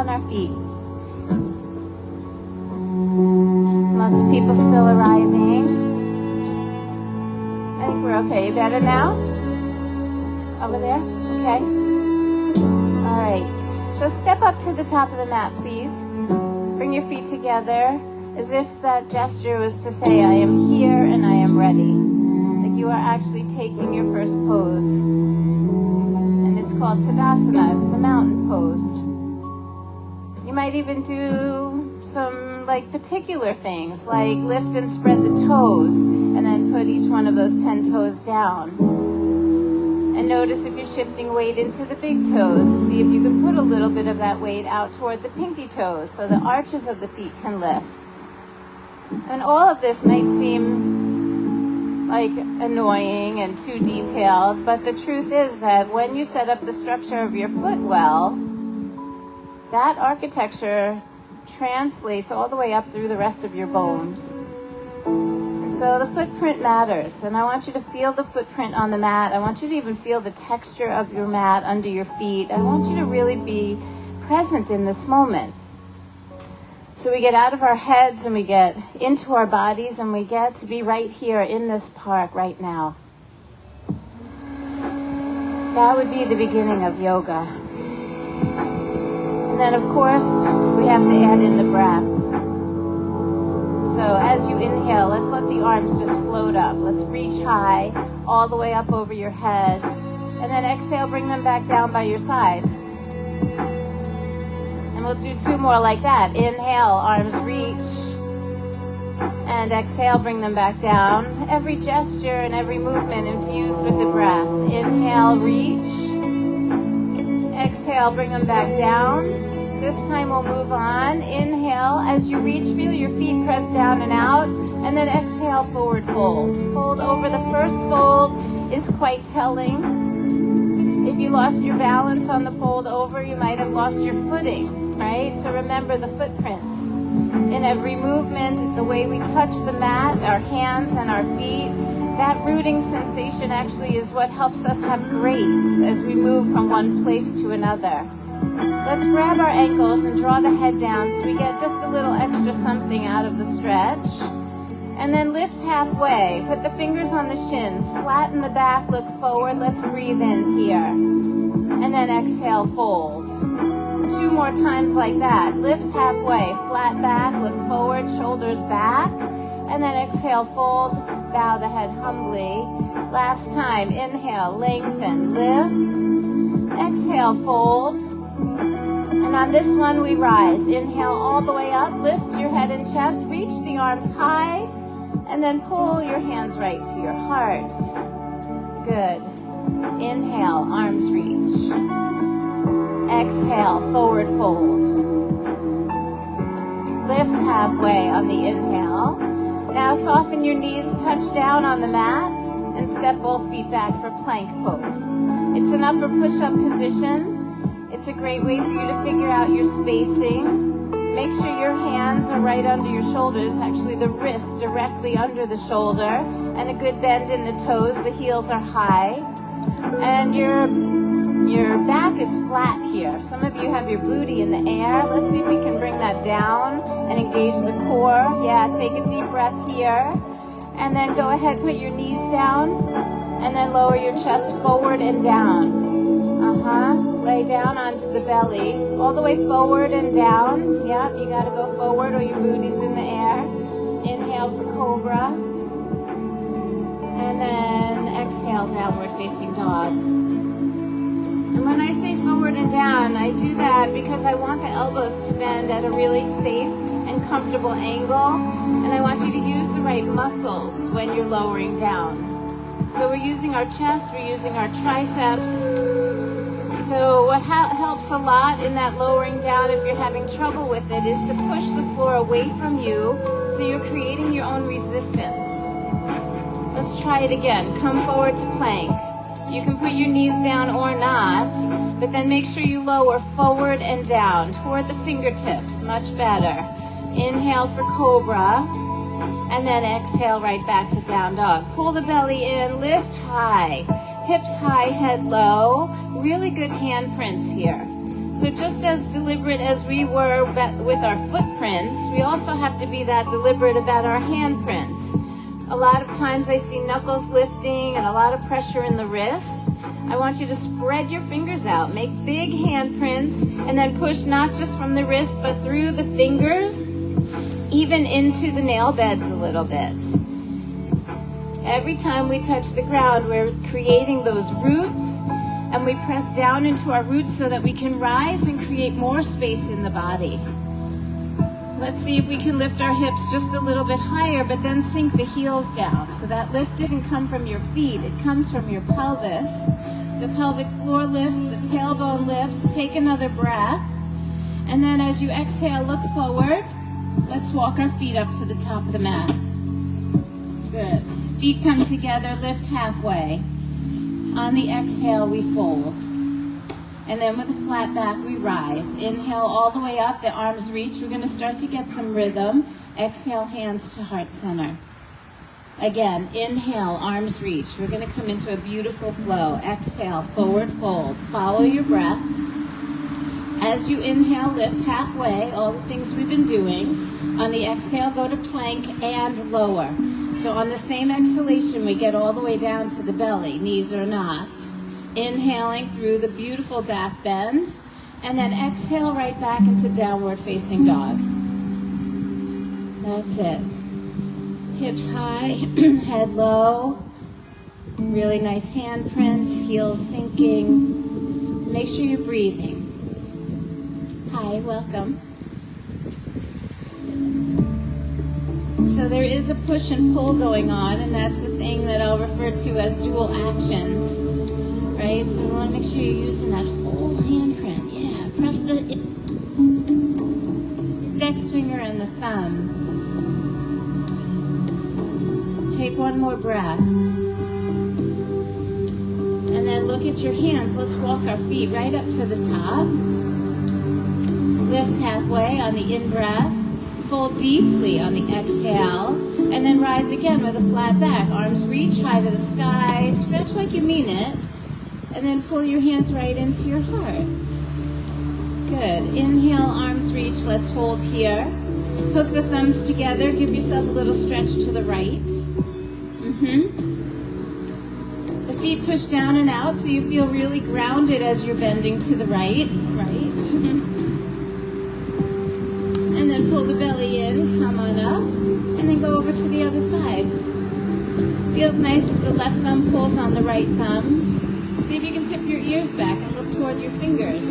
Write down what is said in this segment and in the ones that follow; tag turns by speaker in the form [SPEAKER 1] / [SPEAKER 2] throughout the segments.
[SPEAKER 1] on our feet. Lots of people still arriving. I think we're okay. You better now? Over there? Okay. All right. So step up to the top of the mat, please. Bring your feet together as if that gesture was to say, I am here and I am ready. Like you are actually taking your first pose. And it's called Tadasana. It's the mountain pose. You might even do some like particular things, like lift and spread the toes, and then put each one of those 10 toes down. And notice if you're shifting weight into the big toes, and see if you can put a little bit of that weight out toward the pinky toes, so the arches of the feet can lift. And all of this might seem like annoying and too detailed, but the truth is that when you set up the structure of your foot well, that architecture translates all the way up through the rest of your bones. And so the footprint matters, and I want you to feel the footprint on the mat. I want you to even feel the texture of your mat under your feet. I want you to really be present in this moment. So we get out of our heads and we get into our bodies and we get to be right here in this park right now. That would be the beginning of yoga. And then, of course, we have to add in the breath. So as you inhale, let's let the arms just float up. Let's reach high, all the way up over your head. And then exhale, bring them back down by your sides. And we'll do 2 more like that. Inhale, arms reach. And exhale, bring them back down. Every gesture and every movement infused with the breath. Inhale, reach. Exhale, bring them back down. This time we'll move on. Inhale, as you reach, feel your feet press down and out, and then exhale, forward fold. Fold over. The first fold is quite telling. If you lost your balance on the fold over, you might have lost your footing, right? So remember the footprints. In every movement, the way we touch the mat, our hands and our feet, that rooting sensation actually is what helps us have grace as we move from one place to another. Let's grab our ankles and draw the head down so we get just a little extra something out of the stretch. And then lift halfway. Put the fingers on the shins. Flatten the back, look forward. Let's breathe in here. And then exhale, fold. 2 more times like that. Lift halfway. Flat back, look forward, shoulders back. And then exhale, fold. Bow the head humbly. Last time. Inhale, lengthen, lift. Exhale, fold. And on this one, we rise. Inhale all the way up. Lift your head and chest. Reach the arms high. And then pull your hands right to your heart. Good. Inhale, arms reach. Exhale, forward fold. Lift halfway on the inhale. Now soften your knees, touch down on the mat, and step both feet back for plank pose. It's an upper push-up position. It's a great way for you to figure out your spacing. Make sure your hands are right under your shoulders, actually the wrists directly under the shoulder, and a good bend in the toes. The heels are high. And your back is flat here. Some of you have your booty in the air. Let's see if we can bring that down and engage the core. Yeah, take a deep breath here. And then go ahead, put your knees down, and then lower your chest forward and down. Lay down onto the belly, all the way forward and down. Yep, you gotta go forward or your booty's in the air. Inhale for cobra. And then exhale, downward facing dog. And when I say forward and down, I do that because I want the elbows to bend at a really safe and comfortable angle. And I want you to use the right muscles when you're lowering down. So we're using our chest, we're using our triceps. So what helps a lot in that lowering down, if you're having trouble with it, is to push the floor away from you so you're creating your own resistance. Let's try it again. Come forward to plank. You can put your knees down or not, but then make sure you lower forward and down toward the fingertips. Much better. Inhale for cobra, and then exhale right back to down dog. Pull the belly in, lift high. Hips high, head low. Really good handprints here. So just as deliberate as we were with our footprints, we also have to be that deliberate about our handprints. A lot of times I see knuckles lifting and a lot of pressure in the wrist. I want you to spread your fingers out, make big handprints, and then push not just from the wrist, but through the fingers, even into the nail beds a little bit. Every time we touch the ground, we're creating those roots, and we press down into our roots so that we can rise and create more space in the body. Let's see if we can lift our hips just a little bit higher, but then sink the heels down. So that lift didn't come from your feet, it comes from your pelvis. The pelvic floor lifts, the tailbone lifts. Take another breath. And then as you exhale, look forward. Let's walk our feet up to the top of the mat. Good. Feet come together, lift halfway. On the exhale, we fold. And then with a flat back, we rise. Inhale all the way up, the arms reach. We're going to start to get some rhythm. Exhale, hands to heart center. Again, inhale, arms reach. We're going to come into a beautiful flow. Exhale, forward fold. Follow your breath. As you inhale, lift halfway, all the things we've been doing. On the exhale, go to plank and lower. So on the same exhalation, we get all the way down to the belly, knees or not. Inhaling through the beautiful back bend, and then exhale right back into downward facing dog. That's it. Hips high, head low. Really nice handprints, heels sinking. Make sure you're breathing. Hi, welcome. So there is a push and pull going on, and that's the thing that I'll refer to as dual actions. Right, so we want to make sure you're using that whole handprint. Yeah, press the index finger and the thumb. Take one more breath. And then look at your hands. Let's walk our feet right up to the top. Lift halfway on the in-breath. Fold deeply on the exhale. And then rise again with a flat back. Arms reach high to the sky. Stretch like you mean it. And then pull your hands right into your heart. Good. Inhale, arms reach. Let's hold here. Hook the thumbs together. Give yourself a little stretch to the right. The feet push down and out so you feel really grounded as you're bending to the right. And then pull the belly in. Come on up. And then go over to the other side. Feels nice if the left thumb pulls on the right thumb. See if you can tip your ears back and look toward your fingers.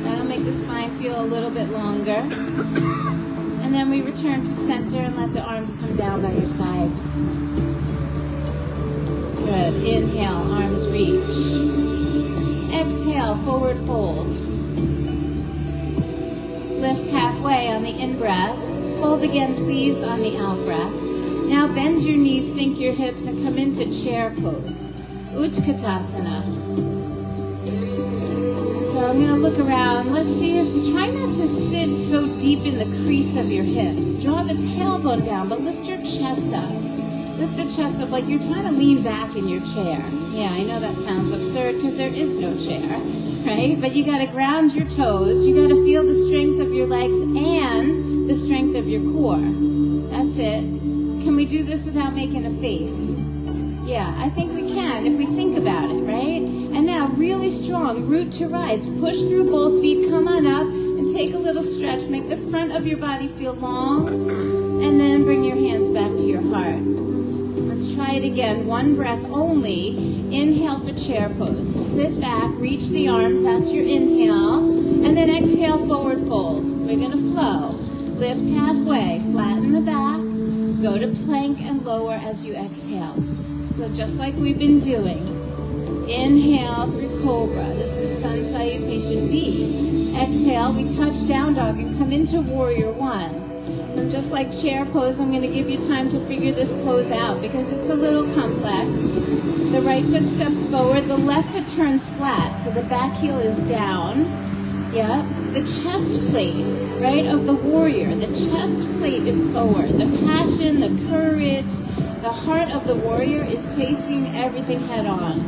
[SPEAKER 1] That'll make the spine feel a little bit longer. And then we return to center and let the arms come down by your sides. Good. Inhale, arms reach. Exhale, forward fold. Lift halfway on the in-breath. Fold again, please, on the out-breath. Now bend your knees, sink your hips, and come into chair pose. Utkatasana. So I'm going to look around. Let's see if try not to sit so deep in the crease of your hips. Draw the tailbone down, but lift your chest up. Lift the chest up like you're trying to lean back in your chair. Yeah, I know that sounds absurd because there is no chair, right? But you got to ground your toes. You got to feel the strength of your legs and the strength of your core. That's it. Can we do this without making a face? Yeah, I think we can if we think about it, right? And now really strong, root to rise. Push through both feet, come on up, and take a little stretch. Make the front of your body feel long, and then bring your hands back to your heart. Let's try it again. One breath only. Inhale for chair pose. Sit back, reach the arms, that's your inhale, and then exhale, forward fold. We're gonna flow. Lift halfway, flatten the back, go to plank and lower as you exhale. So just like we've been doing, inhale through cobra. This is sun salutation B. Exhale, we touch down dog and come into warrior one. And just like chair pose, I'm going to give you time to figure this pose out because it's a little complex. The right foot steps forward, the left foot turns flat, so the back heel is down. Yeah, the chest plate, right, of the warrior. The chest plate is forward. The passion, the courage, the heart of the warrior is facing everything head on,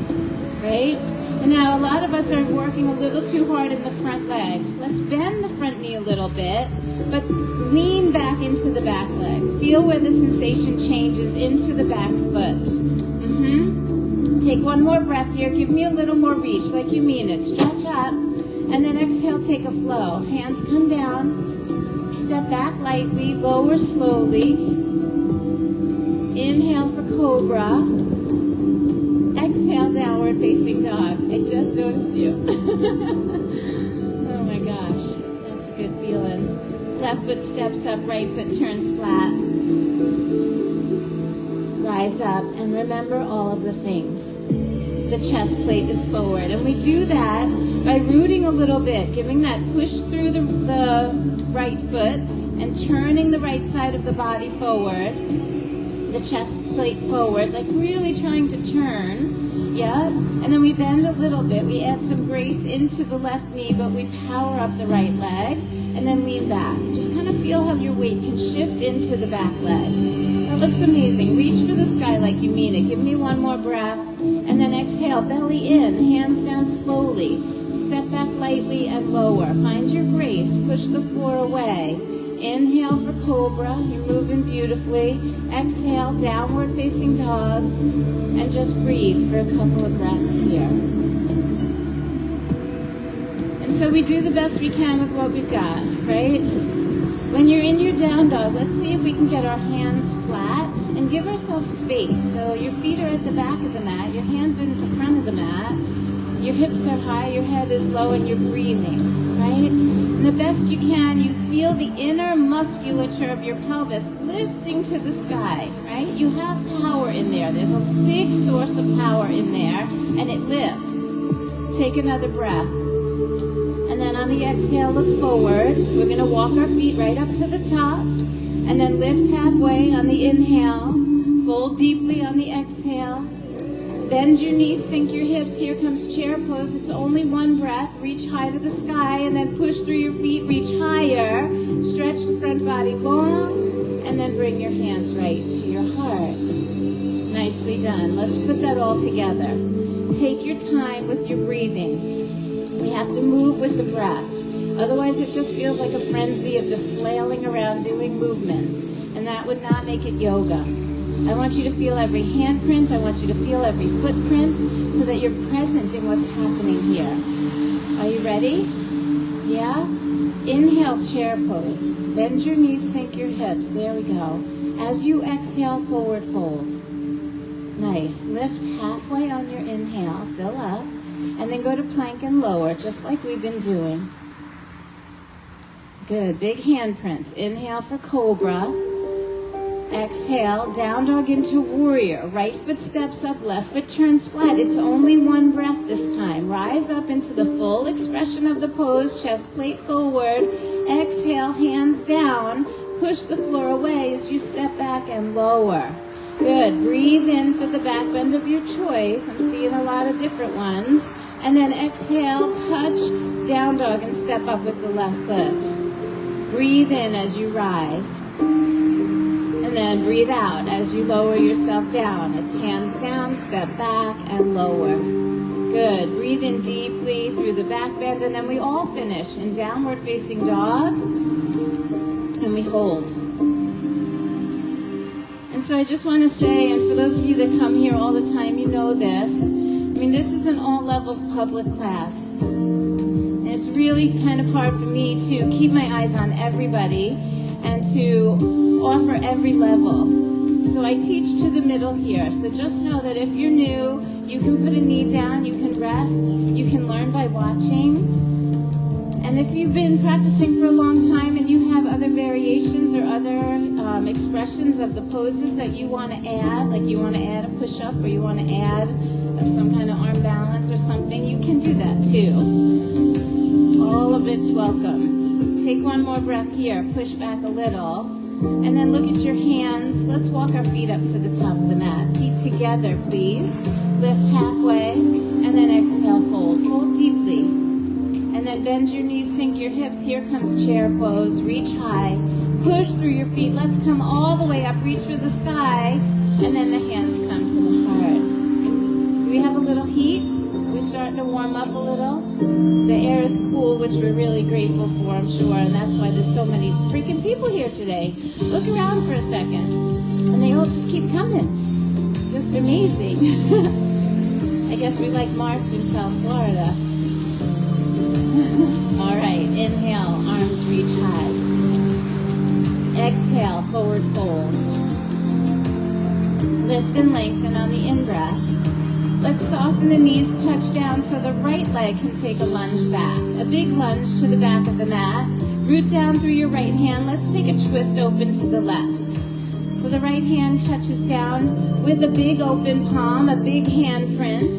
[SPEAKER 1] right? And now a lot of us are working a little too hard in the front leg. Let's bend the front knee a little bit, but lean back into the back leg. Feel where the sensation changes into the back foot. Take one more breath here. Give me a little more reach, like you mean it. Stretch up, and then exhale, take a flow. Hands come down. Step back lightly, lower slowly. Inhale for cobra. Exhale, downward facing dog. I just noticed you. Oh my gosh, that's a good feeling. Left foot steps up, right foot turns flat. Rise up, and remember all of the things. The chest plate is forward, and we do that by rooting a little bit, giving that push through the right foot and turning the right side of the body forward. The chest plate forward, like really trying to turn. Yeah, and then we bend a little bit. We add some grace into the left knee, but we power up the right leg, and then lean back. Just kind of feel how your weight can shift into the back leg. That looks amazing. Reach for the sky like you mean it. Give me one more breath, and then exhale, belly in, hands down slowly. Step back lightly and lower. Find your grace. Push the floor away. Inhale for cobra. You're moving beautifully. Exhale, downward facing dog. And just breathe for a couple of breaths here. And so we do the best we can with what we've got, right? When you're in your down dog, let's see if we can get our hands flat and give ourselves space. So your feet are at the back of the mat. Your hands are at the front of the mat. Your hips are high. Your head is low, and you're breathing, right? And the best you can, you feel the inner musculature of your pelvis lifting to the sky, right? You have power in there. There's a big source of power in there, and it lifts. Take another breath. And then on the exhale, look forward. We're going to walk our feet right up to the top, and then lift halfway on the inhale. Fold deeply on the exhale. Bend your knees, sink your hips. Here comes chair pose. It's only one breath. Reach high to the sky, and then push through your feet. Reach higher. Stretch the front body long, and then bring your hands right to your heart. Nicely done. Let's put that all together. Take your time with your breathing. We have to move with the breath. Otherwise, it just feels like a frenzy of just flailing around doing movements, and that would not make it yoga. I want you to feel every handprint. I want you to feel every footprint so that you're present in what's happening here. Are you ready? Yeah? Inhale, chair pose. Bend your knees, sink your hips. There we go. As you exhale, forward fold. Nice. Lift halfway on your inhale. Fill up. And then go to plank and lower, just like we've been doing. Good. Big handprints. Inhale for cobra. Exhale, down dog into warrior. Right foot steps up, left foot turns flat. It's only one breath this time. Rise up into the full expression of the pose, chest plate forward. Exhale, hands down. Push the floor away as you step back and lower. Good. Breathe in for the back bend of your choice. I'm seeing a lot of different ones. And then exhale, touch, down dog, and step up with the left foot. Breathe in as you rise. And then breathe out as you lower yourself down. It's hands down, step back, and lower. Good. Breathe in deeply through the back bend, and then we all finish in downward facing dog, and we hold. And so I just want to say, and for those of you that come here all the time, you know this. I mean, this is an all levels public class. And it's really kind of hard for me to keep my eyes on everybody and to offer every level. So I teach to the middle here. So just know that if you're new, you can put a knee down, you can rest, you can learn by watching. And if you've been practicing for a long time and you have other variations or other expressions of the poses that you want to add, like you want to add a push-up or you want to add some kind of arm balance or something, you can do that too. All of it's welcome. Take one more breath here, push back a little, and then look at your hands. Let's walk our feet up to the top of the mat. Feet together, please. Lift halfway, and then exhale, fold. Fold deeply. And then bend your knees, sink your hips. Here comes chair pose. Reach high. Push through your feet. Let's come all the way up. Reach for the sky. And then the hands come to the heart. Do we have a little heat? We're starting to warm up a little. The air is cool, which we're really grateful for, I'm sure, and that's why there's so many freaking people here today. Look around for a second, and they all just keep coming. It's just amazing. I guess we like March in South Florida. All right, inhale, arms reach high. Exhale, forward fold. Lift and lengthen on the in-breath. Let's soften the knees, touch down so the right leg can take a lunge back. A big lunge to the back of the mat. Root down through your right hand. Let's take a twist open to the left. So the right hand touches down with a big open palm, a big hand print.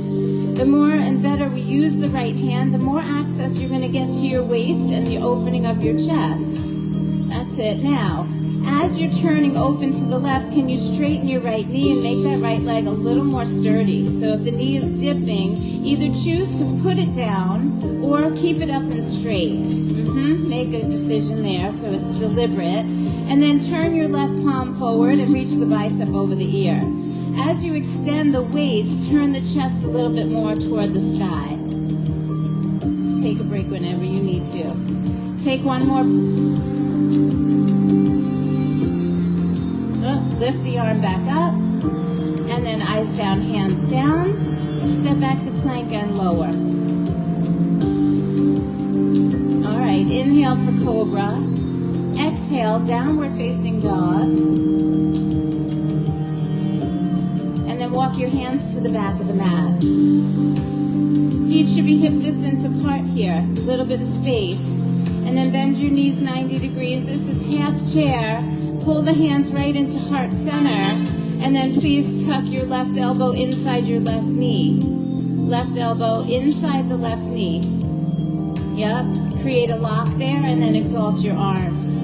[SPEAKER 1] The more and better we use the right hand, the more access you're going to get to your waist and the opening of your chest. That's it. Now, as you're turning open to the left, can you straighten your right knee and make that right leg a little more sturdy? So if the knee is dipping, either choose to put it down or keep it up and straight. Make a decision there so it's deliberate. And then turn your left palm forward and reach the bicep over the ear. As you extend the waist, turn the chest a little bit more toward the sky. Just take a break whenever you need to. Take one more. Lift the arm back up, and then eyes down, hands down. Step back to plank and lower. All right, inhale for cobra. Exhale, downward facing dog. And then walk your hands to the back of the mat. Feet should be hip distance apart here, a little bit of space. And then bend your knees 90 degrees. This is half chair. Pull the hands right into heart center, and then please tuck your left elbow inside your left knee. Left elbow inside the left knee. Yep, create a lock there, and then exalt your arms.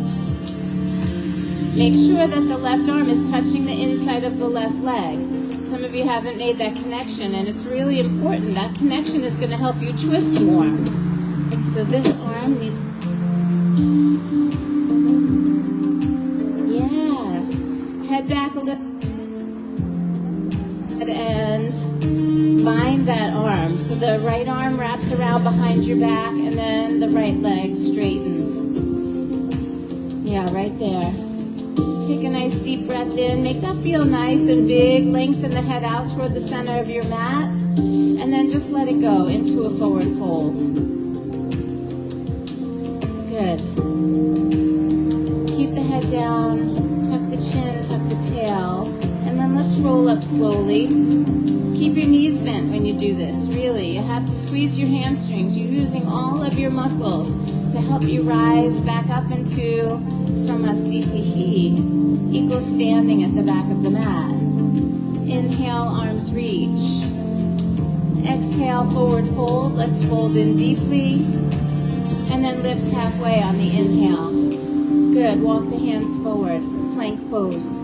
[SPEAKER 1] Make sure that the left arm is touching the inside of the left leg. Some of you haven't made that connection, and it's really important. That connection is going to help you twist more. So this arm needs... Head back a little and bind that arm. So the right arm wraps around behind your back and then the right leg straightens. Yeah, right there. Take a nice deep breath in. Make that feel nice and big. Lengthen the head out toward the center of your mat. And then just let it go into a forward fold. Good. Keep the head down. Chin, tuck the tail, and then let's roll up slowly. Keep your knees bent when you do this, really. You have to squeeze your hamstrings. You're using all of your muscles to help you rise back up into Samastitihi, equal standing at the back of the mat. Inhale, arms reach. Exhale, forward fold. Let's fold in deeply, and then lift halfway on the inhale. Good, walk the hands forward. Plank pose.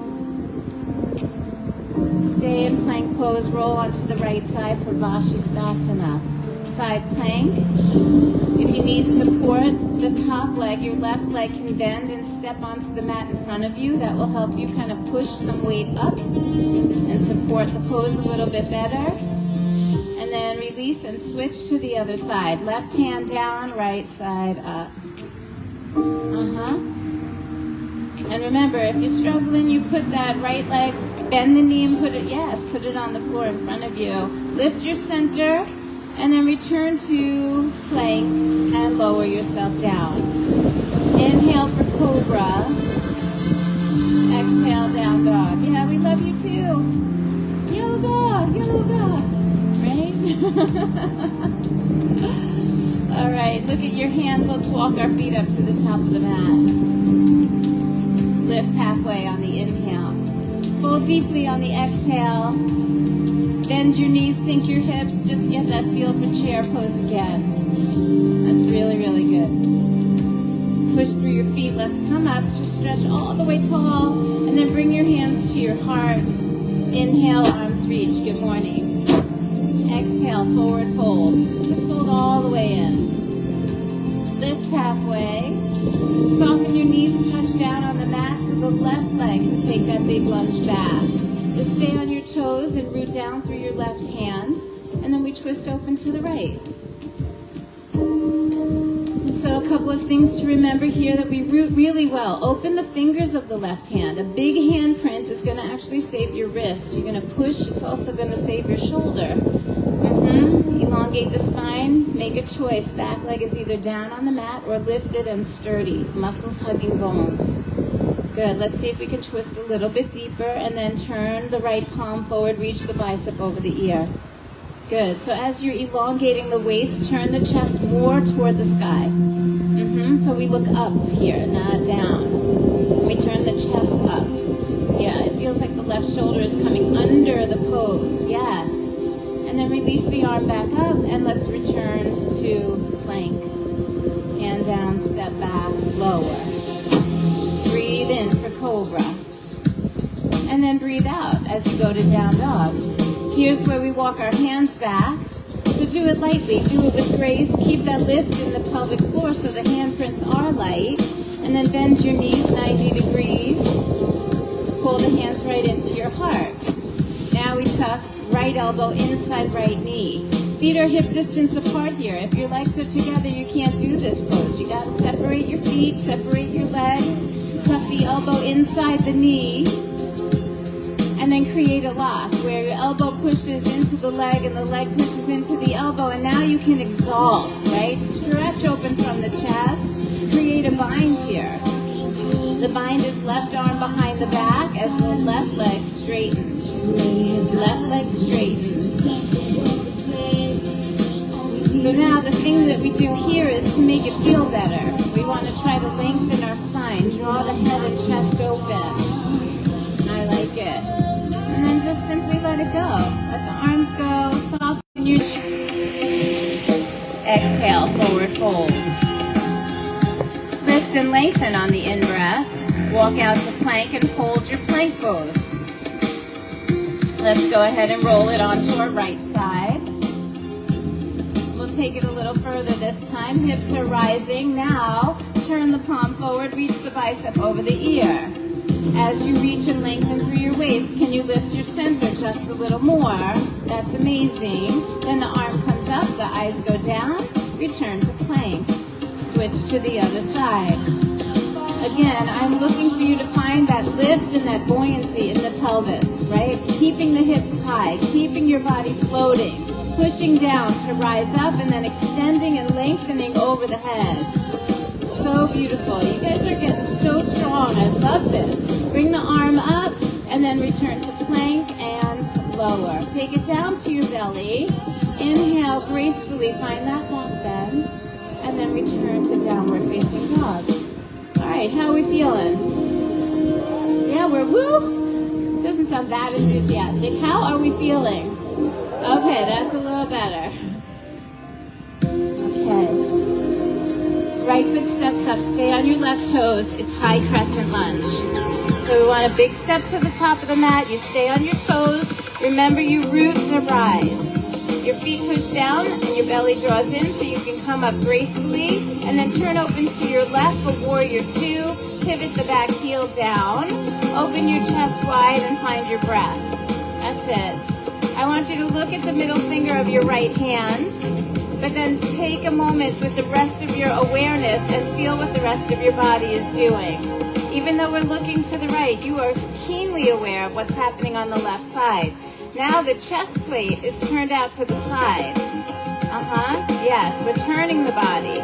[SPEAKER 1] Stay in plank pose. Roll onto the right side for Vashisthasana. Side plank. If you need support, the top leg, your left leg can bend and step onto the mat in front of you. That will help you kind of push some weight up and support the pose a little bit better. And then release and switch to the other side. Left hand down, right side up. And remember, if you're struggling, you put that right leg, bend the knee and put it on the floor in front of you. Lift your center, and then return to plank and lower yourself down. Inhale for cobra. Exhale, down dog. Yeah, we love you too. Yoga, right? All right, look at your hands. Let's walk our feet up to the top of the mat. Lift halfway on the inhale. Fold deeply on the exhale. Bend your knees, sink your hips. Just get that feel for chair pose again. That's really, really good. Push through your feet. Let's come up. Just stretch all the way tall. And then bring your hands to your heart. Inhale, arms reach. Good morning. Exhale, forward fold. Just fold all the way in. Lift halfway. Soften your knees, touch down on the mat so the left leg can take that big lunge back. Just stay on your toes and root down through your left hand. and then we twist open to the right. So a couple of things to remember here that we root really well. Open the fingers of the left hand. A big handprint is going to actually save your wrist. You're going to push. It's also going to save your shoulder. Elongate the spine. Make a choice. Back leg is either down on the mat or lifted and sturdy. Muscles hugging bones. Good. Let's see if we can twist a little bit deeper and then turn the right palm forward. Reach the bicep over the ear. Good. So as you're elongating the waist, turn the chest more toward the sky. So we look up here, not down. We turn the chest up. Yeah, it feels like the left shoulder is coming under the pose. Yes. And then release the arm back up, and let's return to plank. Hand down, step back, lower. Breathe in for cobra. And then breathe out as you go to down dog. Here's where we walk our hands back. So do it lightly, do it with grace. Keep that lift in the pelvic floor so the handprints are light. And then bend your knees 90 degrees. Pull the hands right into your heart. Now we tuck right elbow inside right knee. Feet are hip distance apart here. If your legs are together, you can't do this pose. You got to separate your feet, separate your legs. Tuck the elbow inside the knee. And then create a lock where your elbow pushes into the leg and the leg pushes into the elbow, and now you can exalt, right? Stretch open from the chest, create a bind here. The bind is left arm behind the back as the left leg straightens. Left leg straightens. So now the thing that we do here is to make it feel better. We want to try to lengthen our spine, draw the head and chest open. I like it. And then just simply let it go. Let the arms go. Soften your... Exhale, forward fold. Lift and lengthen on the in-breath. Walk out to plank and hold your plank pose. Let's go ahead and roll it onto our right side. We'll take it a little further this time. Hips are rising. Now, turn the palm forward. Reach the bicep over the ear. As you reach and lengthen through your waist, can you lift your center just a little more? That's amazing. Then the arm comes up, the eyes go down, return to plank. Switch to the other side. Again, I'm looking for you to find that lift and that buoyancy in the pelvis, right? Keeping the hips high, keeping your body floating, pushing down to rise up and then extending and lengthening over the head. So beautiful. You guys are getting so strong. I love this. Bring the arm up and then return to plank and lower. Take it down to your belly. Inhale gracefully. Find that back bend. And then return to downward facing dog. All right, how are we feeling? Yeah, we're woo. Doesn't sound that enthusiastic. How are we feeling? Okay, that's a little better. Okay. Right foot steps up, stay on your left toes. It's high crescent lunge. So we want a big step to the top of the mat. You stay on your toes. Remember you root the rise. Your feet push down and your belly draws in so you can come up gracefully. And then turn open to your left for warrior two. Pivot the back heel down. Open your chest wide and find your breath. That's it. I want you to look at the middle finger of your right hand. But then take a moment with the rest of your awareness and feel what the rest of your body is doing. Even though we're looking to the right, you are keenly aware of what's happening on the left side. Now the chest plate is turned out to the side. Yes, we're turning the body.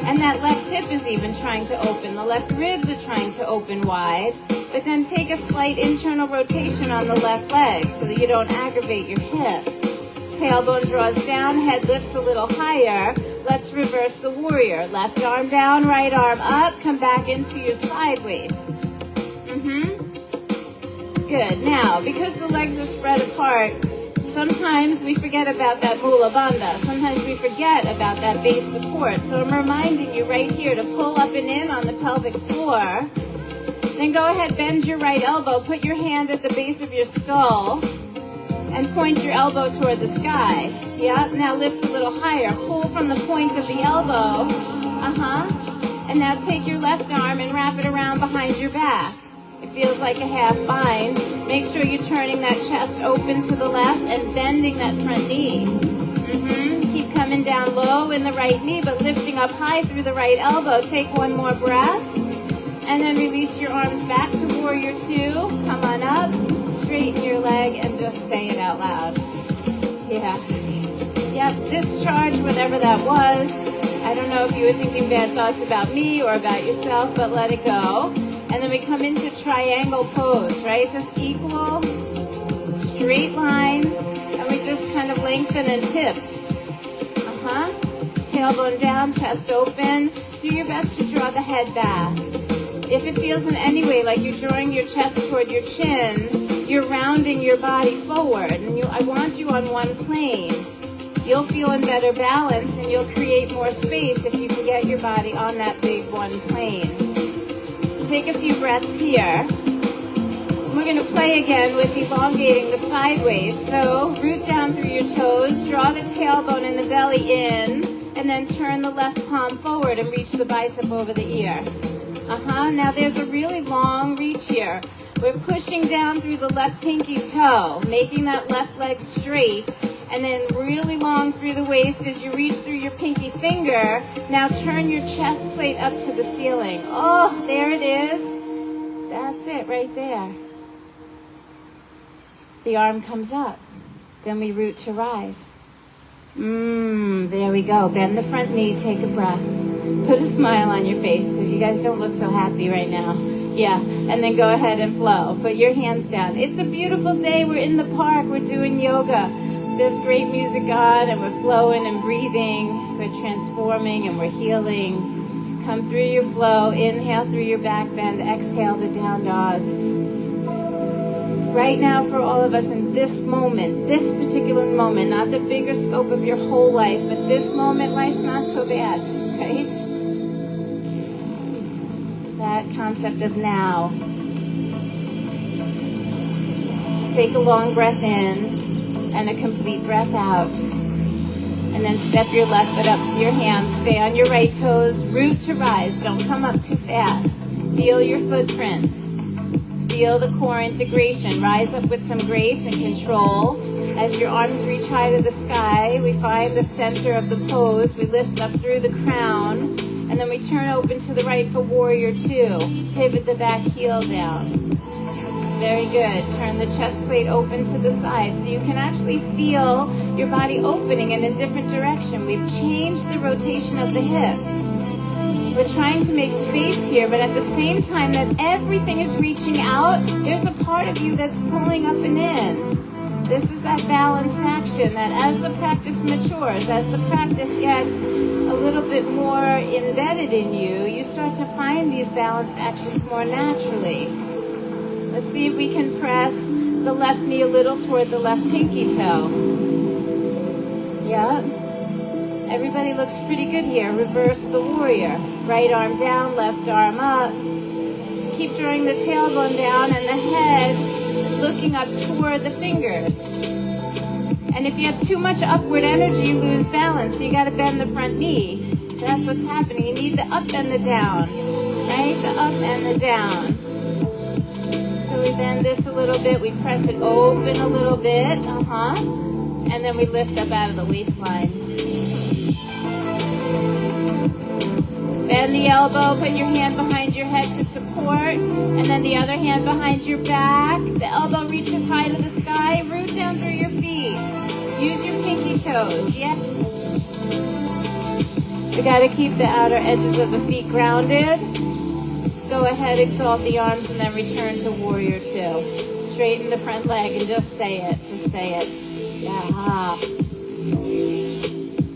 [SPEAKER 1] And that left hip is even trying to open. The left ribs are trying to open wide. But then take a slight internal rotation on the left leg so that you don't aggravate your hip. Tailbone draws down, head lifts a little higher. Let's reverse the warrior. Left arm down, right arm up. Come back into your side waist. Good. Now, because the legs are spread apart, sometimes we forget about that mula bandha. Sometimes we forget about that base support. So I'm reminding you right here to pull up and in on the pelvic floor. Then go ahead, bend your right elbow. Put your hand at the base of your skull. And point your elbow toward the sky. Yeah, now lift a little higher. Pull from the point of the elbow. And now take your left arm and wrap it around behind your back. It feels like a half bind. Make sure you're turning that chest open to the left and bending that front knee. coming down low in the right knee, but lifting up high through the right elbow. Take one more breath. And then release your arms back to warrior two. Come on up, straighten your leg, and just say it out loud. Yeah. Yep, discharge whatever that was. I don't know if you were thinking bad thoughts about me or about yourself, but let it go. And then we come into triangle pose, right? Just equal, straight lines, and we just kind of lengthen and tip. Tailbone down, chest open. Do your best to draw the head back. If it feels in any way like you're drawing your chest toward your chin, you're rounding your body forward. And I want you on one plane. You'll feel in better balance and you'll create more space if you can get your body on that big one plane. Take a few breaths here. We're going to play again with elongating the sideways. So root down through your toes, draw the tailbone and the belly in, and then turn the left palm forward and reach the bicep over the ear. Now there's a really long reach here. We're pushing down through the left pinky toe, making that left leg straight, and then really long through the waist as you reach through your pinky finger. Now turn your chest plate up to the ceiling. Oh, there it is. That's it right there. The arm comes up. Then we root to rise. There we go. Bend the front knee, take a breath. Put a smile on your face because you guys don't look so happy right now. Yeah, and then go ahead and flow. Put your hands down. It's a beautiful day. We're in the park. We're doing yoga. There's great music on and we're flowing and breathing. We're transforming and we're healing. Come through your flow. Inhale through your back bend. Exhale to down dog. Right now for all of us in this moment, this particular moment, not the bigger scope of your whole life, but this moment, life's not so bad, right? That concept of now. Take a long breath in and a complete breath out. And then step your left foot up to your hands. Stay on your right toes. Root to rise. Don't come up too fast. Feel your footprints. Feel the core integration. Rise up with some grace and control. As your arms reach high to the sky, we find the center of the pose. We lift up through the crown. And then we turn open to the right for warrior two. Pivot the back heel down. Very good. Turn the chest plate open to the side so you can actually feel your body opening in a different direction. We've changed the rotation of the hips. We're trying to make space here, but at the same time that everything is reaching out, there's a part of you that's pulling up and in. This is that balanced action that as the practice matures, as the practice gets a little bit more embedded in you, you start to find these balanced actions more naturally. Let's see if we can press the left knee a little toward the left pinky toe. Yeah. Everybody looks pretty good here. Reverse the warrior. Right arm down, left arm up. Keep drawing the tailbone down and the head looking up toward the fingers. And if you have too much upward energy, you lose balance. So you got to bend the front knee. That's what's happening. You need the up and the down. Right? The up and the down. So we bend this a little bit. We press it open a little bit. And then we lift up out of the waistline. Bend the elbow, put your hand behind your head for support, and then the other hand behind your back. The elbow reaches high to the sky, root down through your feet. Use your pinky toes, yeah? We gotta keep the outer edges of the feet grounded. Go ahead, exalt the arms, and then return to warrior two. Straighten the front leg and just say it, Yeah.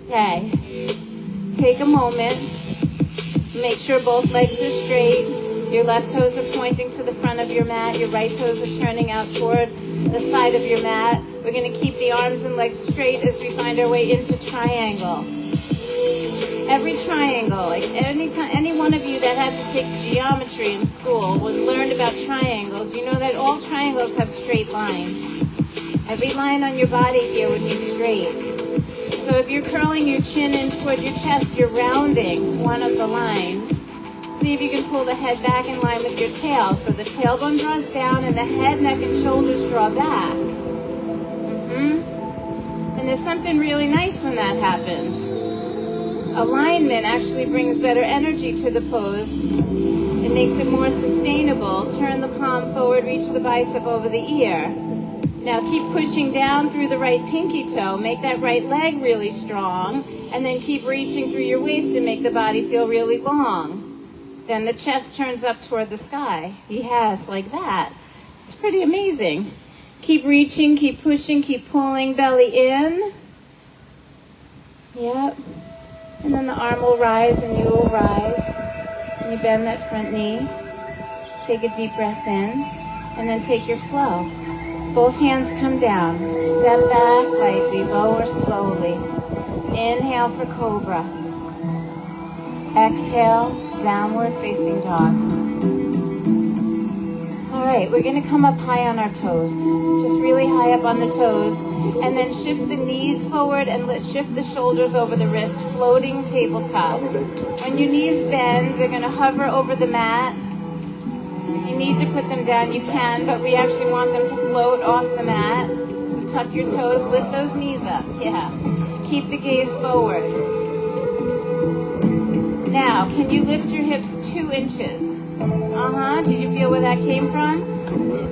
[SPEAKER 1] Okay, take a moment. Make sure both legs are straight. Your left toes are pointing to the front of your mat. Your right toes are turning out toward the side of your mat. We're going to keep the arms and legs straight as we find our way into triangle. Every triangle, like any one of you that had to take geometry in school would learn about triangles. You know that all triangles have straight lines. Every line on your body here would be straight. So if you're curling your chin in toward your chest, you're rounding one of the lines. See if you can pull the head back in line with your tail. So the tailbone draws down and the head, neck, and shoulders draw back. And And there's something really nice when that happens. Alignment actually brings better energy to the pose. It makes it more sustainable. Turn the palm forward, reach the bicep over the ear. Now keep pushing down through the right pinky toe. Make that right leg really strong. And then keep reaching through your waist and make the body feel really long. Then the chest turns up toward the sky. Yes, like that. It's pretty amazing. Keep reaching, keep pushing, keep pulling, belly in. Yep. And then the arm will rise and you will rise. And you bend that front knee. Take a deep breath in. And then take your flow. Both hands come down. Step back lightly, lower slowly. Inhale for cobra. Exhale, downward facing dog. All right, we're going to come up high on our toes. Just really high up on the toes. And then shift the knees forward and shift the shoulders over the wrist, floating tabletop. When your knees bend, they're going to hover over the mat. If you need to put them down, you can, but we actually want them to float off the mat. So tuck your toes, lift those knees up. Yeah. Keep the gaze forward. Now, can you lift your hips 2 inches? Did you feel where that came from?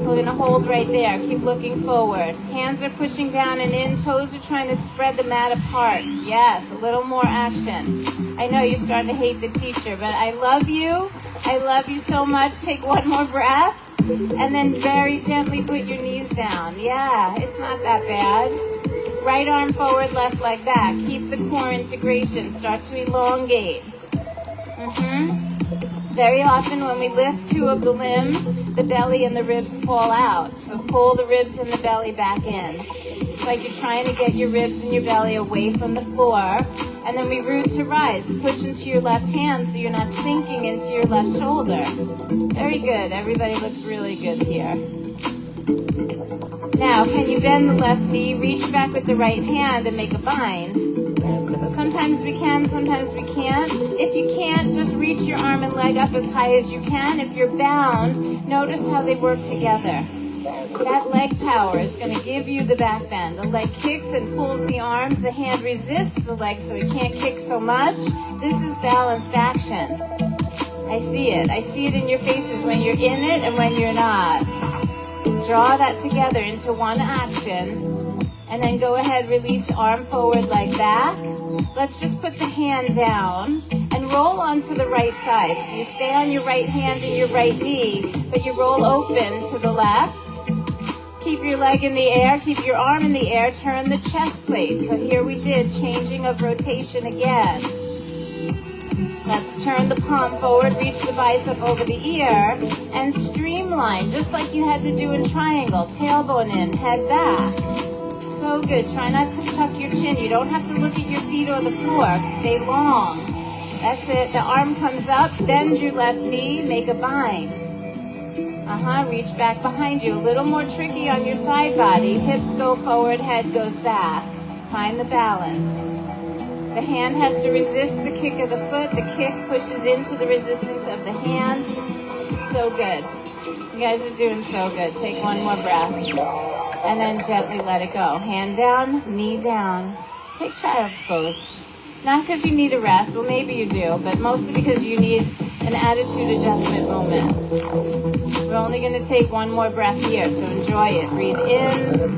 [SPEAKER 1] We're going to hold right there. Keep looking forward. Hands are pushing down and in. Toes are trying to spread the mat apart. Yes, a little more action. I know you're starting to hate the teacher, but I love you. I love you so much. Take one more breath. And then very gently put your knees down. Yeah, it's not that bad. Right arm forward, left leg back. Keep the core integration. Start to elongate. Very often when we lift 2 of the limbs, the belly and the ribs fall out. So pull the ribs and the belly back in. It's like you're trying to get your ribs and your belly away from the floor. And then we root to rise. Push into your left hand so you're not sinking into your left shoulder. Very good. Everybody looks really good here. Now, can you bend the left knee, reach back with the right hand and make a bind? Sometimes we can, sometimes we can't. If you can't, just reach your arm and leg up as high as you can. If you're bound, notice how they work together. That leg power is going to give you the back bend. The leg kicks and pulls the arms. The hand resists the leg so it can't kick so much. This is balanced action. I see it. I see it in your faces when you're in it and when you're not. Draw that together into one action. And then go ahead, release arm forward, leg back. Let's just put the hand down and roll onto the right side. So you stay on your right hand and your right knee, but you roll open to the left. Keep your leg in the air, keep your arm in the air, turn the chest plate. So here we did, changing of rotation again. Let's turn the palm forward, reach the bicep over the ear, and streamline, just like you had to do in triangle. Tailbone in, head back. So good. Try not to tuck your chin. You don't have to look at your feet or the floor. Stay long. That's it. The arm comes up. Bend your left knee. Make a bind. Reach back behind you. A little more tricky on your side body. Hips go forward. Head goes back. Find the balance. The hand has to resist the kick of the foot. The kick pushes into the resistance of the hand. So good. You guys are doing so good. Take one more breath. And then gently let it go. Hand down, knee down. Take child's pose. Not because you need a rest. Well, maybe you do. But mostly because you need an attitude adjustment moment. We're only going to take one more breath here. So enjoy it. Breathe in.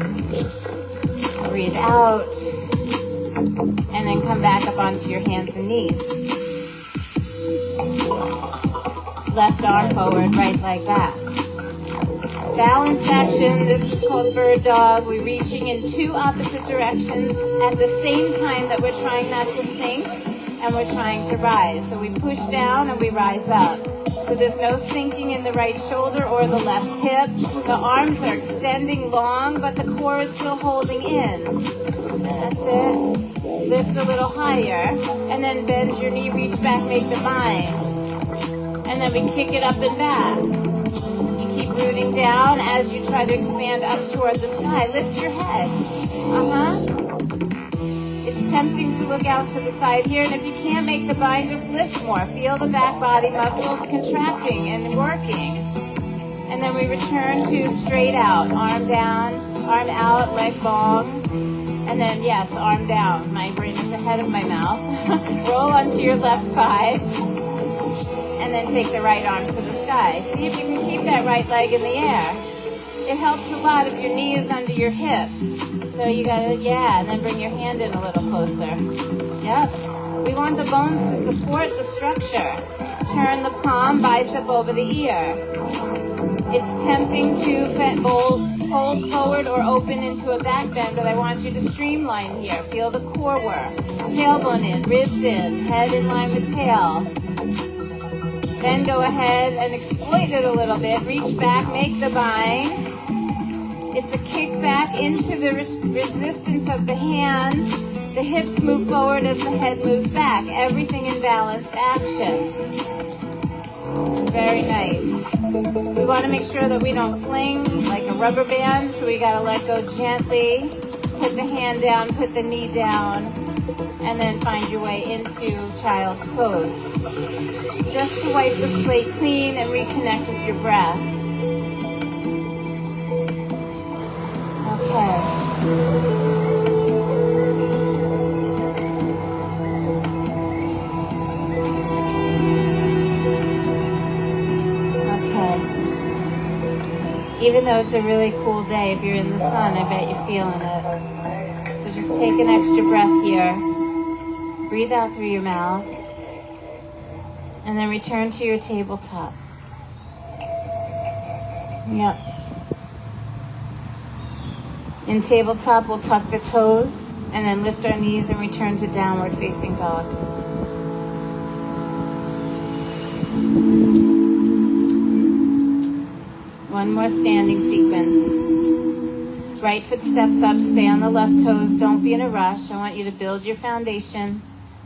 [SPEAKER 1] Breathe out. And then come back up onto your hands and knees. Left arm forward, right leg back. Balanced action. This is called bird dog. We're reaching in 2 opposite directions at the same time that we're trying not to sink and we're trying to rise. So we push down and we rise up. So there's no sinking in the right shoulder or the left hip. The arms are extending long, but the core is still holding in. That's it. Lift a little higher and then bend your knee, reach back, make the bind. And then we kick it up and back. Keep rooting down as you try to expand up toward the sky. Lift your head. It's tempting to look out to the side here, and if you can't make the bind, just lift more. Feel the back body muscles contracting and working. And then we return to straight out. Arm down, arm out, leg long. And then, yes, arm down. My brain is ahead of my mouth. Roll onto your left side. And then take the right arm to the sky. See if you can keep that right leg in the air. It helps a lot if your knee is under your hip. So you gotta, yeah, and then bring your hand in a little closer. Yep. We want the bones to support the structure. Turn the palm, bicep over the ear. It's tempting to fold forward or open into a back bend, but I want you to streamline here. Feel the core work. Tailbone in, ribs in, head in line with tail. Then go ahead and exploit it a little bit. Reach back, make the bind. It's a kick back into the resistance of the hand. The hips move forward as the head moves back. Everything in balanced action. Very nice. We want to make sure that we don't fling like a rubber band, so we got to let go gently. Put the hand down, put the knee down, and then find your way into child's pose. Just to wipe the slate clean and reconnect with your breath. Okay. Even though it's a really cool day, if you're in the sun, I bet you're feeling it. So just take an extra breath here. Breathe out through your mouth. And then return to your tabletop. Yep. In tabletop, we'll tuck the toes and then lift our knees and return to downward facing dog. One more standing sequence. Right foot steps up, stay on the left toes, don't be in a rush. I want you to build your foundation.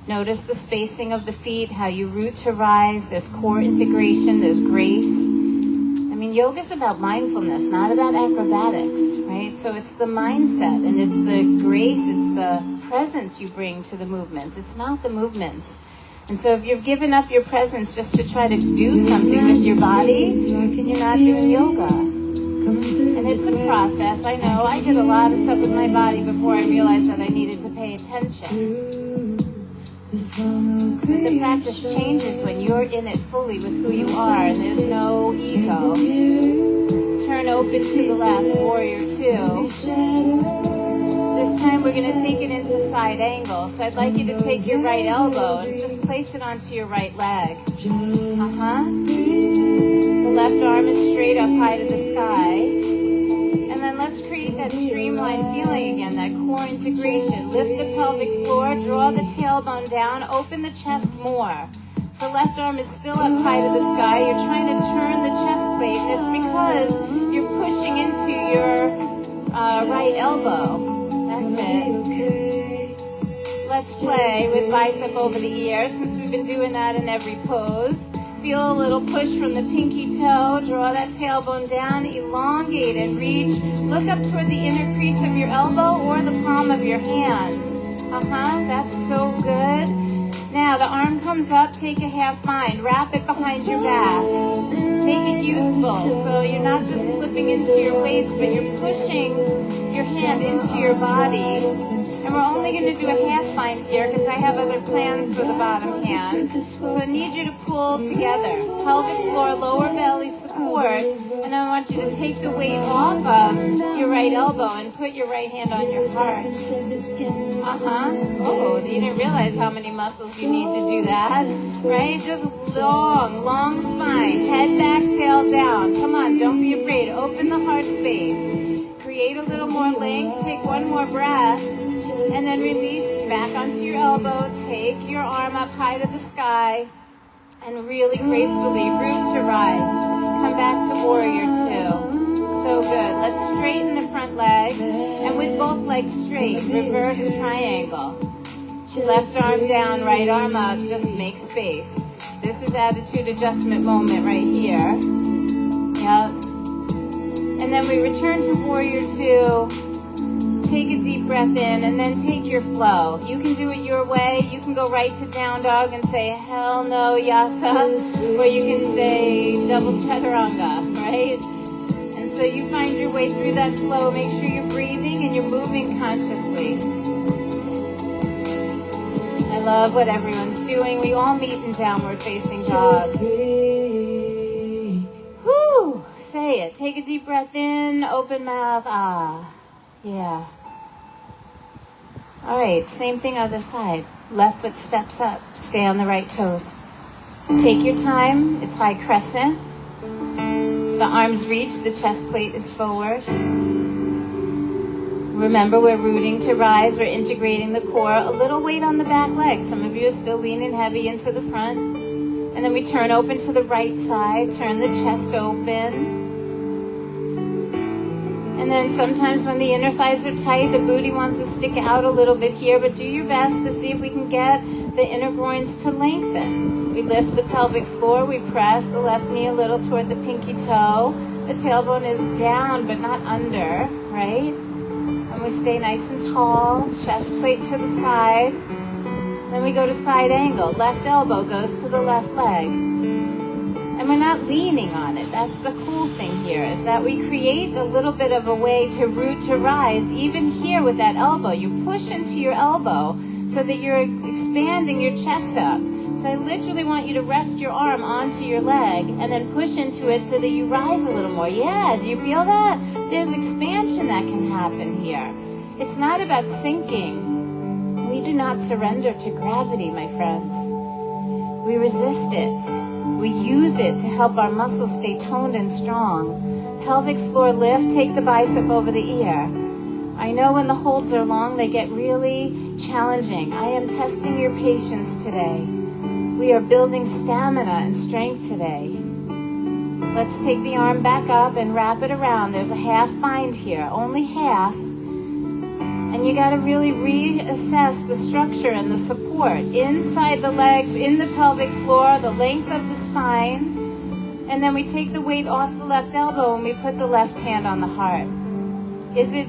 [SPEAKER 1] Notice the spacing of the feet, how you root to rise. There's core integration, there's grace. I mean, yoga is about mindfulness, not about acrobatics, right? So it's the mindset and it's the grace, it's the presence you bring to the movements. It's not the movements. And so if you've given up your presence just to try to do something with your body, you're not doing yoga. And it's a process. I know I did a lot of stuff with my body before I realized that I needed to pay attention. The practice changes when you're in it fully with who you are and there's no ego. Turn open to the left, warrior two. This time we're going to take it into side angle. So I'd like you to take your right elbow and just place it onto your right leg. The left arm is straight up high to the sky. And then let's create that streamlined feeling again, that core integration. Lift the pelvic floor, draw the tailbone down, open the chest more. So left arm is still up high to the sky. You're trying to turn the chest plate, and it's because you're pushing into your right elbow. That's it. Let's play with bicep over the ear, since we've been doing that in every pose. Feel a little push from the pinky toe. Draw that tailbone down, elongate and reach. Look up toward the inner crease of your elbow or the palm of your hand. That's so good. Now the arm comes up, take a half bind. Wrap it behind your back. Make it useful, so you're not just slipping into your waist, but you're pushing your hand into your body. And we're only going to do a half bind here because I have other plans for the bottom hand. So I need you to pull together. Pelvic floor, lower belly support. And I want you to take the weight off of your right elbow and put your right hand on your heart. Oh, you didn't realize how many muscles you need to do that, right? Just long spine. Head back, tail down. Come on, don't be afraid. Open the heart space. Create a little more length. Take one more breath. And then release back onto your elbow. Take your arm up high to the sky. And really gracefully root to rise. Come back to warrior two. So good. Let's straighten the front leg. And with both legs straight, reverse triangle. Left arm down, right arm up. Just make space. This is attitude adjustment moment right here. Yep. And then we return to warrior two. Take a deep breath in and then take your flow. You can do it your way. You can go right to down dog and say, hell no, yasa. Or you can say double chaturanga, right? And So you find your way through that flow. Make sure you're breathing and you're moving consciously. I love what everyone's doing. We all meet in downward facing dog. Whew. Say it. Take a deep breath in, open mouth. Ah. Yeah. All right. Same thing other side. Left foot steps up. Stay on the right toes. Take your time. It's high crescent. The arms reach. The chest plate is forward. Remember, we're rooting to rise. We're integrating the core. A little weight on the back leg. Some of you are still leaning heavy into the front. And then we turn open to the right side. Turn the chest open. And then sometimes when the inner thighs are tight, the booty wants to stick out a little bit here. But do your best to see if we can get the inner groins to lengthen. We lift the pelvic floor. We press the left knee a little toward the pinky toe. The tailbone is down but not under, right? And we stay nice and tall. Chest plate to the side. Then we go to side angle. Left elbow goes to the left leg. And we're not leaning on it. That's the cool thing here, is that we create a little bit of a way to root to rise. Even here with that elbow, you push into your elbow so that you're expanding your chest up. So I literally want you to rest your arm onto your leg and then push into it so that you rise a little more. Yeah, do you feel that? There's expansion that can happen here. It's not about sinking. We do not surrender to gravity, my friends. We resist it. We use it to help our muscles stay toned and strong. Pelvic floor lift, take the bicep over the ear. I know when the holds are long, they get really challenging. I am testing your patience today. We are building stamina and strength today. Let's take the arm back up and wrap it around. There's a half bind here, only half. And you got to really reassess the structure and the support inside the legs, in the pelvic floor, the length of the spine. And then we take the weight off the left elbow and we put the left hand on the heart. Is it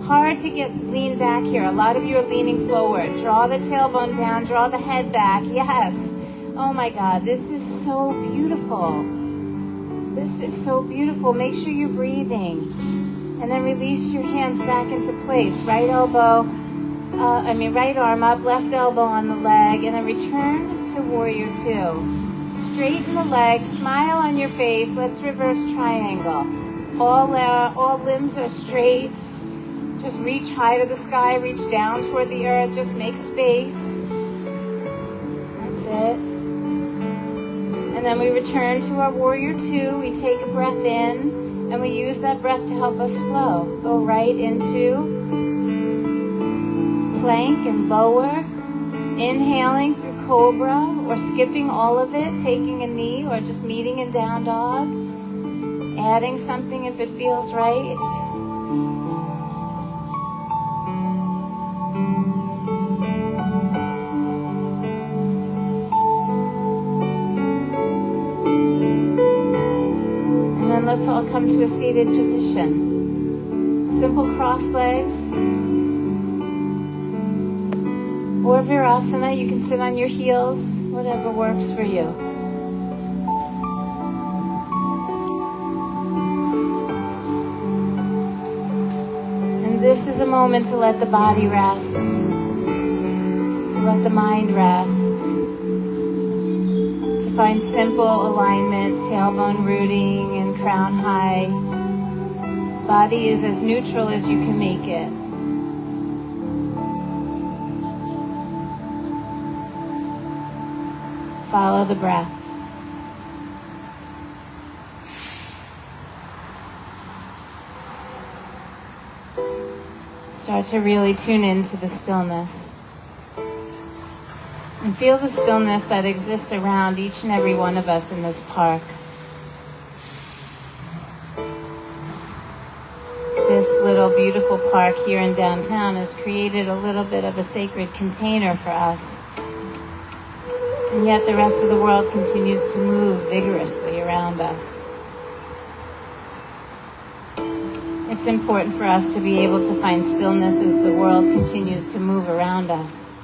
[SPEAKER 1] hard to get lean back here? A lot of you are leaning forward. Draw the tailbone down, draw the head back. Yes. Oh my God, this is so beautiful. This is so beautiful. Make sure you're breathing. And then release your hands back into place. Right arm up, left elbow on the leg, and then return to warrior two. Straighten the legs, smile on your face. Let's reverse triangle. All limbs are straight. Just reach high to the sky, reach down toward the earth. Just make space. That's it. And then we return to our warrior two. We take a breath in. And we use that breath to help us flow. Go right into plank and lower. Inhaling through cobra or skipping all of it, taking a knee or just meeting in down dog. Adding something if it feels right. Let's all come to a seated position. Simple cross legs. Or Virasana, you can sit on your heels, whatever works for you. And this is a moment to let the body rest, to let the mind rest, to find simple alignment, tailbone rooting, and crown high. Body is as neutral as you can make it. Follow the breath. Start to really tune into the stillness. And feel the stillness that exists around each and every one of us in this park. This little beautiful park here in downtown has created a little bit of a sacred container for us. And yet the rest of the world continues to move vigorously around us. It's important for us to be able to find stillness as the world continues to move around us.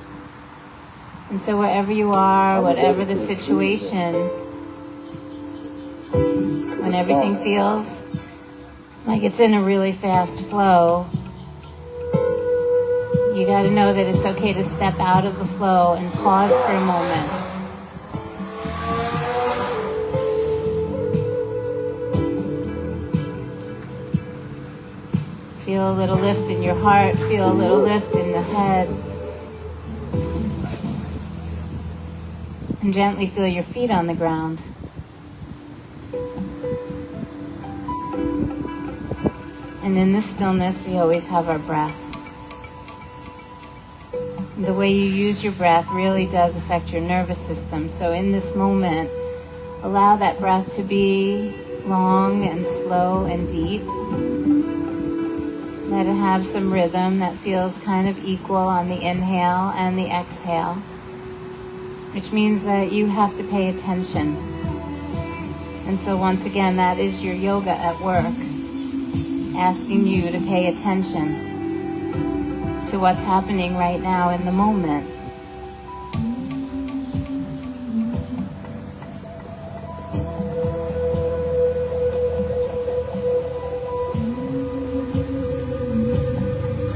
[SPEAKER 1] And so wherever you are, whatever the situation, when everything feels like it's in a really fast flow, you got to know that it's okay to step out of the flow and pause for a moment. Feel a little lift in your heart, feel a little lift in the head. And gently feel your feet on the ground. And in this stillness, we always have our breath. The way you use your breath really does affect your nervous system. So in this moment, allow that breath to be long and slow and deep. Let it have some rhythm that feels kind of equal on the inhale and the exhale, which means that you have to pay attention. And so once again, that is your yoga at work, asking you to pay attention to what's happening right now in the moment.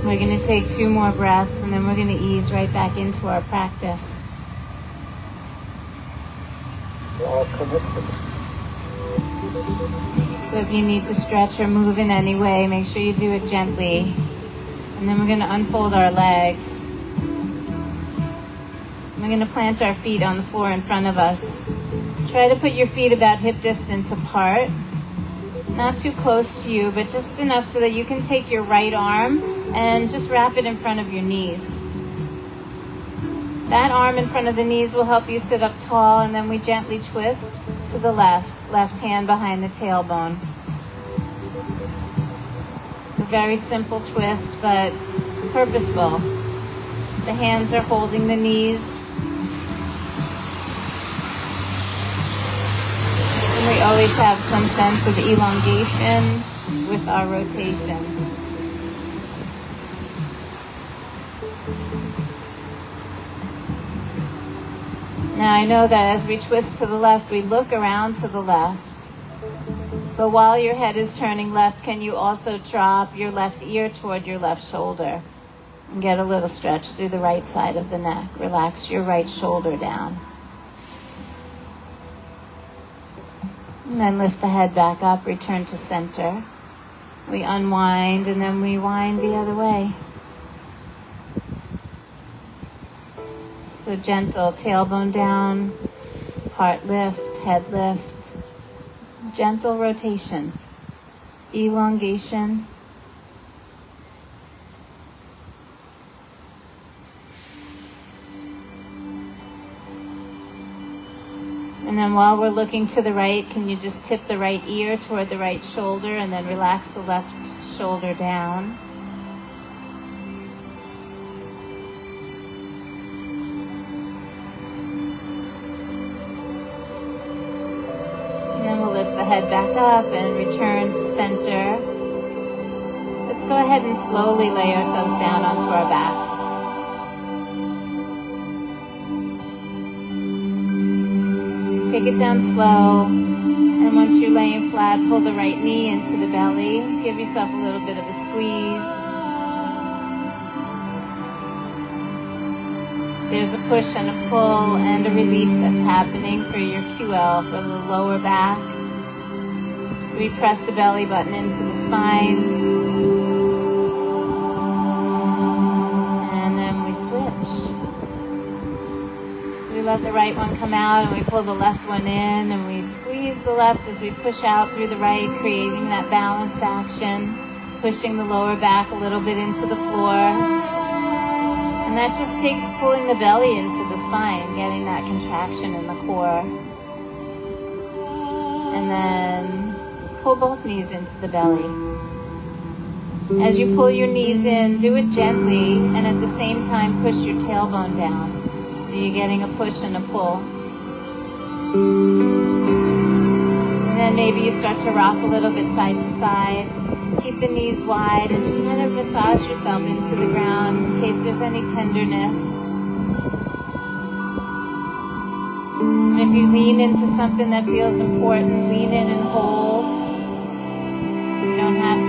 [SPEAKER 1] We're going to take 2 more breaths and then we're going to ease right back into our practice. So if you need to stretch or move in any way, make sure you do it gently. And then we're going to unfold our legs. We're going to plant our feet on the floor in front of us. Try to put your feet about hip distance apart. Not too close to you, but just enough so that you can take your right arm and just wrap it in front of your knees. That arm in front of the knees will help you sit up tall, and then we gently twist to the left hand behind the tailbone. A very simple twist, but purposeful. The hands are holding the knees. And we always have some sense of elongation with our rotation. Now I know that as we twist to the left, we look around to the left. But while your head is turning left, can you also drop your left ear toward your left shoulder and get a little stretch through the right side of the neck. Relax your right shoulder down. And then lift the head back up, return to center. We unwind and then we wind the other way. So gentle, tailbone down, heart lift, head lift. Gentle rotation, elongation. And then while we're looking to the right, can you just tip the right ear toward the right shoulder and then relax the left shoulder down. And then we'll lift the head back up and return to center. Let's go ahead and slowly lay ourselves down onto our backs. Take it down slow, and once you're laying flat, pull the right knee into the belly. Give yourself a little bit of a squeeze. There's a push and a pull and a release that's happening for your QL, for the lower back. So we press the belly button into the spine, and then we switch. We let the right one come out and we pull the left one in and we squeeze the left as we push out through the right, creating that balanced action, pushing the lower back a little bit into the floor. And that just takes pulling the belly into the spine, getting that contraction in the core. And then pull both knees into the belly. As you pull your knees in, do it gently and at the same time push your tailbone down. So you're getting a push and a pull. And then maybe you start to rock a little bit side to side. Keep the knees wide and just kind of massage yourself into the ground in case there's any tenderness. And if you lean into something that feels important, lean in and hold. You don't have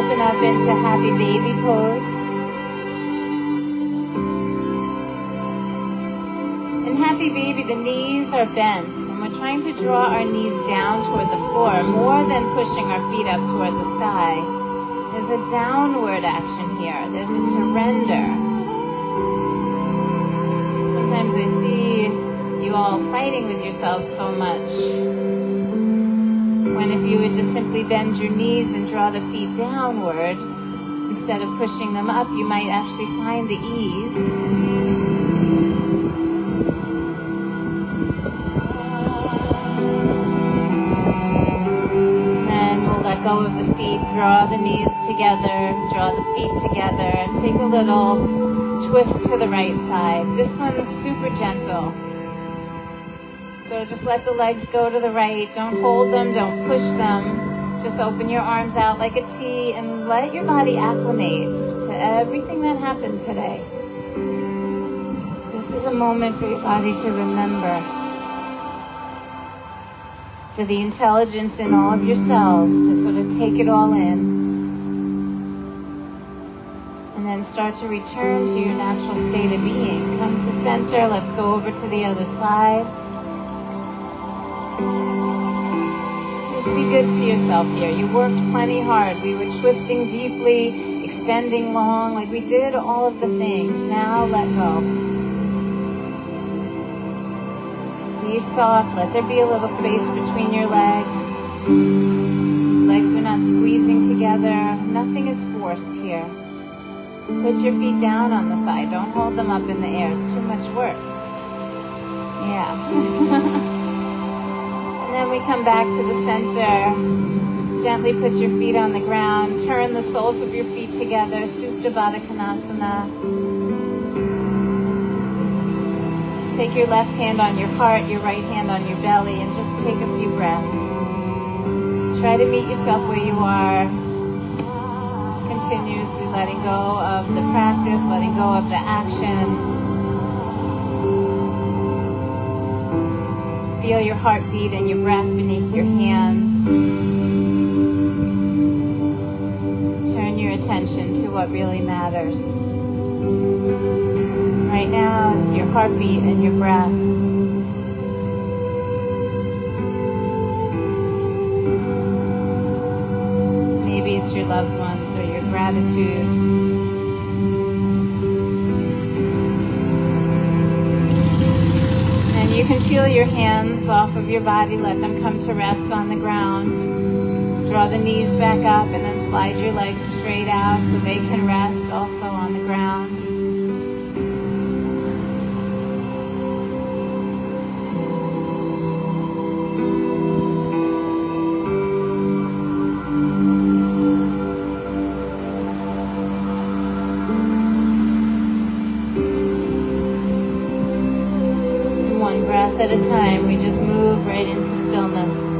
[SPEAKER 1] open up into happy baby pose. In happy baby, the knees are bent, and we're trying to draw our knees down toward the floor more than pushing our feet up toward the sky. There's a downward action here. There's a surrender. Sometimes I see you all fighting with yourselves so much, when if you would just simply bend your knees and draw the feet downward instead of pushing them up, you might actually find the ease. Then we'll let go of the feet, draw the knees together, draw the feet together, and take a little twist to the right side. This one's super gentle. So just let the legs go to the right. Don't hold them, don't push them. Just open your arms out like a T and let your body acclimate to everything that happened today. This is a moment for your body to remember. For the intelligence in all of your cells to sort of take it all in. And then start to return to your natural state of being. Come to center, let's go over to the other side. Just be good to yourself here. You worked plenty hard. We were twisting deeply, extending long, like we did all of the things. Now let go. Be soft. Let there be a little space between your legs. Legs are not squeezing together. Nothing is forced here. Put your feet down on the side. Don't hold them up in the air. It's too much work. Yeah. Then we come back to the center. Gently put your feet on the ground. Turn the soles of your feet together. Supta Baddha Konasana. Take your left hand on your heart, your right hand on your belly, and just take a few breaths. Try to meet yourself where you are. Just continuously letting go of the practice, letting go of the action. Feel your heartbeat and your breath beneath your hands. Turn your attention to what really matters. Right now, it's your heartbeat and your breath. Maybe it's your loved ones or your gratitude. You can feel your hands off of your body, let them come to rest on the ground. Draw the knees back up and then slide your legs straight out so they can rest also on the ground. At a time, we just move right into stillness.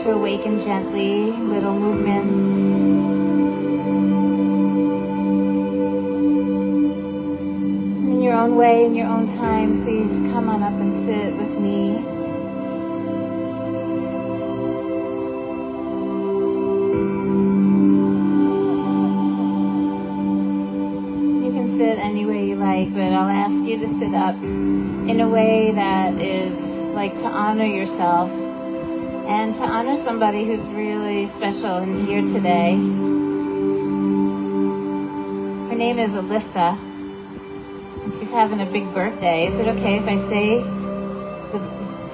[SPEAKER 1] To awaken gently, little movements. In your own way, in your own time, please come on up and sit with me. You can sit any way you like, but I'll ask you to sit up in a way that is like to honor yourself. And to honor somebody who's really special and here today. Her name is Alyssa, and she's having a big birthday. Is it okay if I say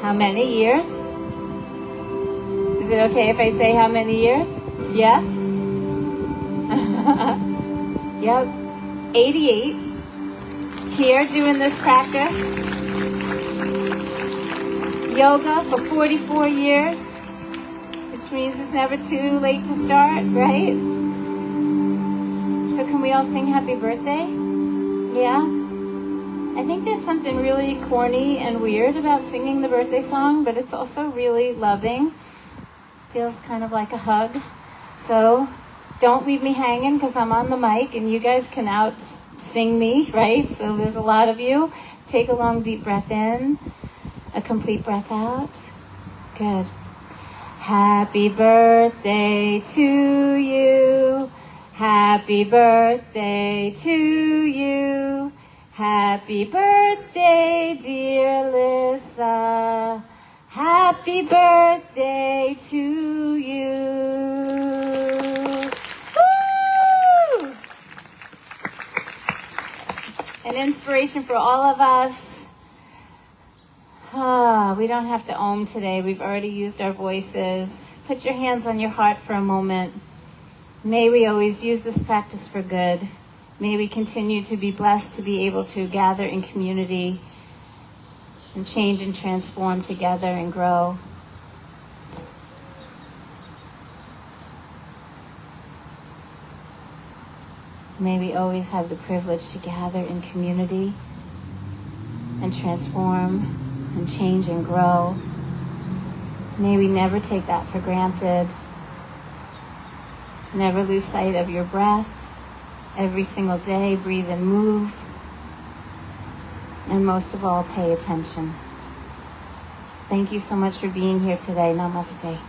[SPEAKER 1] how many years? Is it okay if I say how many years? Yeah? Yep. 88. Here doing this practice. Yoga for 44 years, which means it's never too late to start, right? So can we all sing happy birthday? Yeah? I think there's something really corny and weird about singing the birthday song, but it's also really loving. Feels kind of like a hug. So don't leave me hanging because I'm on the mic and you guys can out sing me, right? So there's a lot of you. Take a long deep breath in, a complete breath out. Good. Happy birthday to you. Happy birthday to you. Happy birthday, dear Lissa. Happy birthday to you. Woo! An inspiration for all of us. We don't have to Om today. We've already used our voices. Put your hands on your heart for a moment. May we always use this practice for good. May we continue to be blessed to be able to gather in community and change and transform together and grow. May we always have the privilege to gather in community and transform and change and grow. May we never take that for granted. Never lose sight of your breath. Every single day, breathe and move. And most of all, pay attention. Thank you so much for being here today. Namaste.